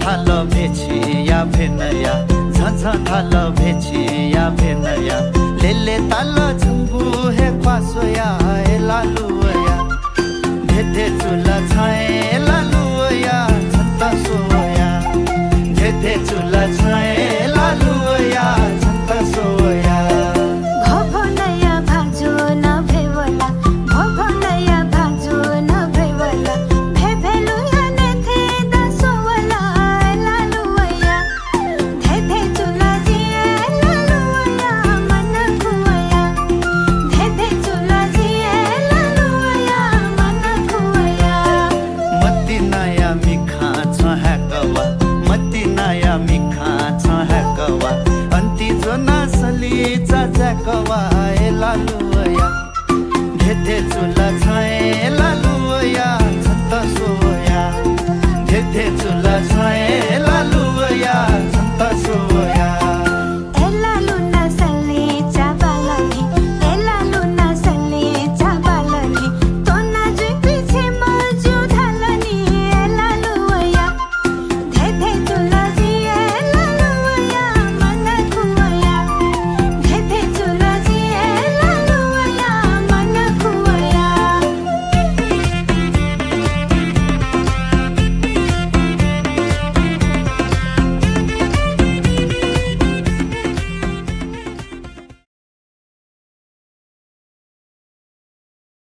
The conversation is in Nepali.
थाल भेछि या भेनया झझ थाल भेछि या भेनया लेले ताल झुंगु हे ख्वासोया ए लालुया धेधे चुला छाए लालुया छन्त सोया धेधे चुला छाए लालुया छन्त सोया भवनया भाजो न भेवला भवनया भाजो न भेवला भेभेलुया ने थे दसोवला लालुया धेधे चुला जिए लालुया मन खुया धेधे चुला जिए लालुया मन खुया मती नया मिखा छ हैकवा मती नया मिखा छ हैकवा अन्ति जो नसली जकवा ए लालुया धेधे चुला छाए लालुया छन्त सोया धेधे